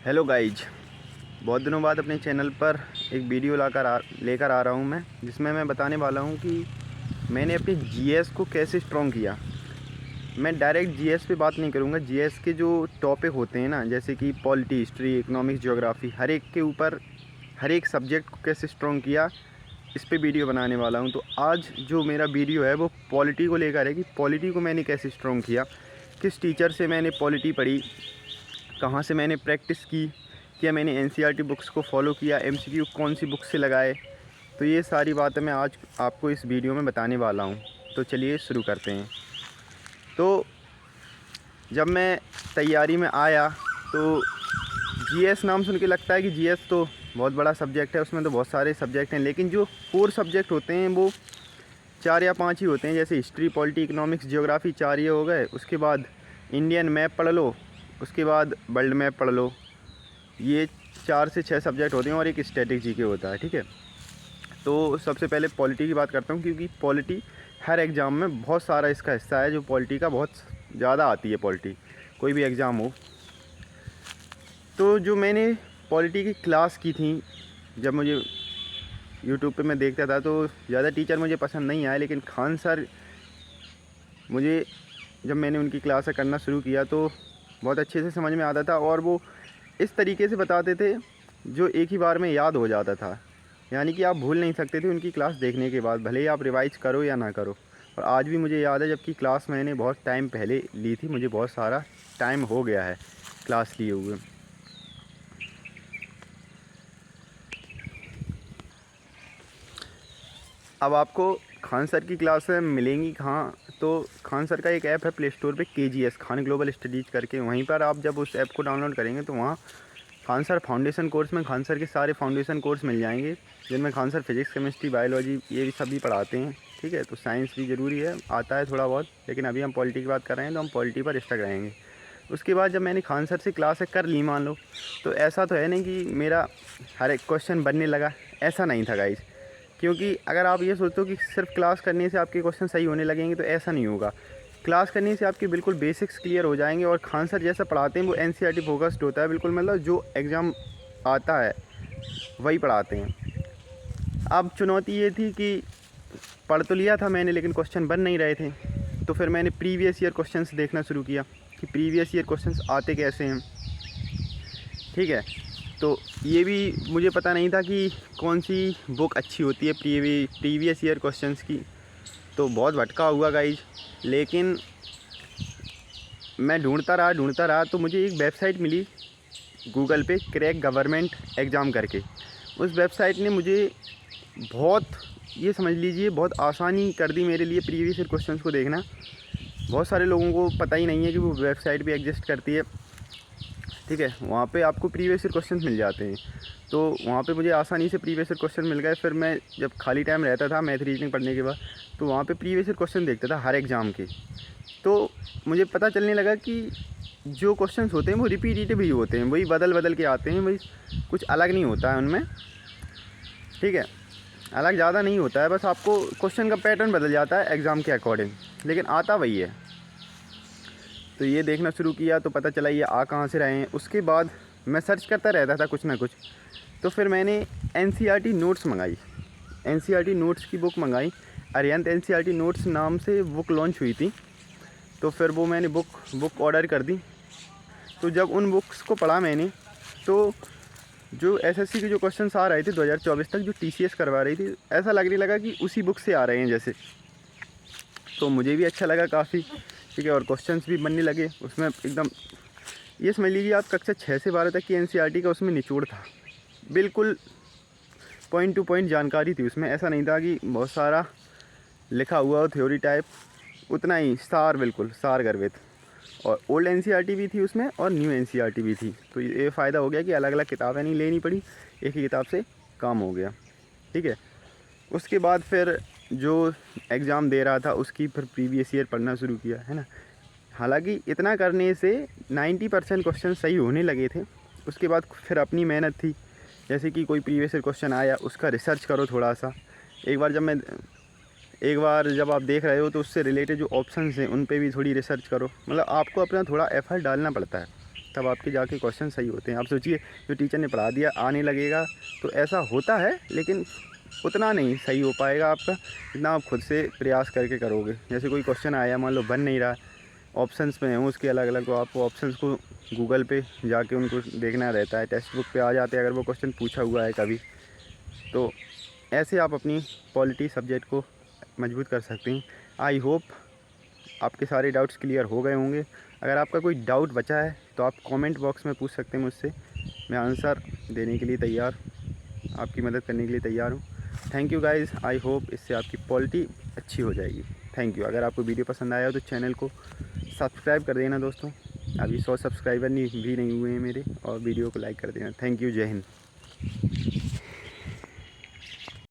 Hello guys, बहुत दिनों बाद अपने चैनल पर एक वीडियो लेकर आ रहा हूँ मैं, जिसमें मैं बताने वाला हूँ कि मैंने अपनी जीएस को कैसे स्ट्रॉन्ग किया। मैं डायरेक्ट जीएस पे बात नहीं करूँगा। जीएस के जो टॉपिक होते हैं ना, जैसे कि पॉलिटी, हिस्ट्री, इकोनॉमिक्स, ज्योग्राफी, हर एक के ऊपर हर एक सब्जेक्ट को कैसे स्ट्रॉन्ग किया, इस पे वीडियो बनाने वाला हूँ। तो आज जो मेरा वीडियो है वो पॉलिटी को लेकर है कि पॉलिटी को मैंने कैसे स्ट्रॉन्ग किया, किस टीचर से मैंने पॉलिटी पढ़ी, कहाँ से मैंने प्रैक्टिस की, क्या मैंने एनसीईआरटी बुक्स को फॉलो किया, एमसीक्यू कौन सी बुक से लगाए। तो ये सारी बातें मैं आज आपको इस वीडियो में बताने वाला हूँ। तो चलिए शुरू करते हैं। तो जब मैं तैयारी में आया तो जीएस नाम सुन के लगता है कि जीएस तो बहुत बड़ा सब्जेक्ट है, उसमें तो बहुत सारे सब्जेक्ट हैं, लेकिन जो कोर सब्जेक्ट होते हैं वो 4 या 5 ही होते हैं। जैसे हिस्ट्री, पॉलिटी, इकोनॉमिक्स, ज्योग्राफी, 4 ये हो गए। उसके बाद इंडियन मैप पढ़ लो, उसके बाद वर्ल्ड मैप पढ़ लो। ये 4 से 6 सब्जेक्ट होते हैं और एक स्टैटिक जीके होता है, ठीक है। तो सबसे पहले पॉलिटी की बात करता हूँ, क्योंकि पॉलिटी हर एग्ज़ाम में बहुत सारा इसका हिस्सा है। जो पॉलिटी का बहुत ज़्यादा आती है पॉलिटी, कोई भी एग्ज़ाम हो। तो जो मैंने पॉलिटी की क्लास की थी, जब मुझे यूट्यूब पे मैं देखता था तो ज़्यादा टीचर मुझे पसंद नहीं आए, लेकिन खान सर मुझे, जब मैंने उनकी क्लास करना शुरू किया तो बहुत अच्छे से समझ में आता था, और वो इस तरीके से बताते थे जो एक ही बार में याद हो जाता था। यानी कि आप भूल नहीं सकते थे उनकी क्लास देखने के बाद, भले ही आप रिवाइज करो या ना करो। और आज भी मुझे याद है, जबकि क्लास मैंने बहुत टाइम पहले ली थी, मुझे बहुत सारा टाइम हो गया है क्लास लिए हुए। अब आपको खान सर की क्लासें मिलेंगी कहाँ? तो खान सर का एक ऐप है प्ले स्टोर पे, KGS, खान ग्लोबल स्टडीज़ करके। वहीं पर आप जब उस ऐप को डाउनलोड करेंगे तो वहाँ खान सर फाउंडेशन कोर्स में खान सर के सारे फाउंडेशन कोर्स मिल जाएंगे, जिनमें Khan sir physics, chemistry, biology ये भी सभी पढ़ाते हैं, ठीक है। तो साइंस भी ज़रूरी है, आता है थोड़ा बहुत, लेकिन अभी हम पॉलिटी की बात कर रहे हैं तो हम पॉलिटी पर स्टक रहेंगे। उसके बाद जब मैंने खान सर से क्लासें कर ली, मान लो, तो ऐसा तो है नहीं कि मेरा हर एक क्वेश्चन बनने लगा, ऐसा नहीं था गाइस। क्योंकि अगर आप ये सोचते हो कि सिर्फ क्लास करने से आपके क्वेश्चन सही होने लगेंगे, तो ऐसा नहीं होगा। क्लास करने से आपके बिल्कुल बेसिक्स क्लियर हो जाएंगे। और खान सर जैसा पढ़ाते हैं वो एनसीईआरटी फोकस्ड होता है बिल्कुल, मतलब जो एग्ज़ाम आता है वही पढ़ाते हैं। अब चुनौती ये थी कि पढ़ तो लिया था मैंने, लेकिन क्वेश्चन बन नहीं रहे थे। तो फिर मैंने प्रीवियस ईयर क्वेश्चंस देखना शुरू किया कि प्रीवियस ईयर क्वेश्चंस आते कैसे हैं, ठीक है। तो ये भी मुझे पता नहीं था कि कौन सी बुक अच्छी होती है प्रीवियस ईयर क्वेश्चंस की। तो बहुत भटका हुआ गाइज, लेकिन मैं ढूंढता रहा तो मुझे एक वेबसाइट मिली गूगल पे, क्रैक गवर्नमेंट एग्ज़ाम करके। उस वेबसाइट ने मुझे बहुत, ये समझ लीजिए, बहुत आसानी कर दी मेरे लिए प्रीवियस ईयर क्वेश्चंस को देखना। बहुत सारे लोगों को पता ही नहीं है कि वो वेबसाइट भी एग्जिस्ट करती है, ठीक है। वहाँ पे आपको प्रीवियस ईयर क्वेश्चन मिल जाते हैं। तो वहाँ पे मुझे आसानी से प्रीवियस ईयर क्वेश्चन मिल गए। फिर मैं जब खाली टाइम रहता था मैथ रीजनिंग पढ़ने के बाद, तो वहाँ पे प्रीवियस ईयर क्वेश्चन देखता था हर एग्ज़ाम के। तो मुझे पता चलने लगा कि जो क्वेश्चंस होते हैं वो रिपीटेटिव ही होते हैं, वही बदल बदल के आते हैं, वही, कुछ अलग नहीं होता है उनमें, ठीक है। अलग ज़्यादा नहीं होता है, बस आपको क्वेश्चन का पैटर्न बदल जाता है एग्ज़ाम के अकॉर्डिंग, लेकिन आता वही है। तो ये देखना शुरू किया तो पता चला ये आ कहाँ से रहे हैं। उसके बाद मैं सर्च करता रहता था कुछ ना कुछ। तो फिर मैंने एनसीईआरटी नोट्स मंगाई, एनसीईआरटी नोट्स की बुक मंगाई। अरिहंत एनसीईआरटी नोट्स नाम से बुक लॉन्च हुई थी। तो फिर वो मैंने बुक ऑर्डर कर दी। तो जब उन बुक्स को पढ़ा मैंने, तो जो एसएससी के जो क्वेश्चंस आ रहे थे 2024 तक, जो टीसीएस करवा रही थी, ऐसा लगने लगा कि उसी बुक से आ रहे हैं जैसे। तो मुझे भी अच्छा लगा काफ़ी, ठीक है। और क्वेश्चंस भी बनने लगे उसमें एकदम, ये समझ लीजिए आप कक्षा 6 से 12 तक की एनसीईआरटी का उसमें निचोड़ था, बिल्कुल पॉइंट टू पॉइंट जानकारी थी उसमें। ऐसा नहीं था कि बहुत सारा लिखा हुआ हो थ्योरी टाइप, उतना ही सार, बिल्कुल सार गर्भित। और ओल्ड एनसीईआरटी भी थी उसमें और न्यू एनसीईआरटी भी थी। तो ये फ़ायदा हो गया कि अलग अलग किताबें नहीं लेनी पड़ी, एक ही किताब से काम हो गया, ठीक है। उसके बाद फिर जो एग्ज़ाम दे रहा था उसकी फिर प्रीवियस ईयर पढ़ना शुरू किया, है ना। हालांकि इतना करने से 90% क्वेश्चन सही होने लगे थे। उसके बाद फिर अपनी मेहनत थी, जैसे कि कोई प्रीवियस ईयर क्वेश्चन आया उसका रिसर्च करो थोड़ा सा। एक बार जब आप देख रहे हो तो उससे रिलेटेड जो ऑप्शंस हैं उन पे भी थोड़ी रिसर्च करो। मतलब आपको अपना थोड़ा एफर्ट डालना पड़ता है, तब आपके जाके क्वेश्चन सही होते हैं। आप सोचिए जो टीचर ने पढ़ा दिया आने लगेगा तो ऐसा होता है, लेकिन उतना नहीं सही हो पाएगा आपका जितना आप खुद से प्रयास करके करोगे। जैसे कोई क्वेश्चन आया, मान लो बन नहीं रहा, ऑप्शंस में हैं उसके अलग अलग, तो आपको ऑप्शंस को गूगल पे जाके उनको देखना रहता है। टेक्स्ट बुक पे आ जाते हैं अगर वो क्वेश्चन पूछा हुआ है कभी। तो ऐसे आप अपनी पॉलिटी सब्जेक्ट को मजबूत कर सकते हैं। आई होप आपके सारे डाउट्स क्लियर हो गए होंगे। अगर आपका कोई डाउट बचा है तो आप कमेंट बॉक्स में पूछ सकते हैं मुझसे, मैं आंसर देने के लिए तैयार, आपकी मदद करने के लिए तैयार हूँ। Thank you guys, I hope इससे आपकी पॉलिटी अच्छी हो जाएगी। Thank you. अगर आपको वीडियो पसंद आया हो तो चैनल को सब्सक्राइब कर देना दोस्तों, अभी 100 सब्सक्राइबर भी नहीं हुए हैं मेरे, और वीडियो को लाइक कर देना। थैंक यू, जय हिंद।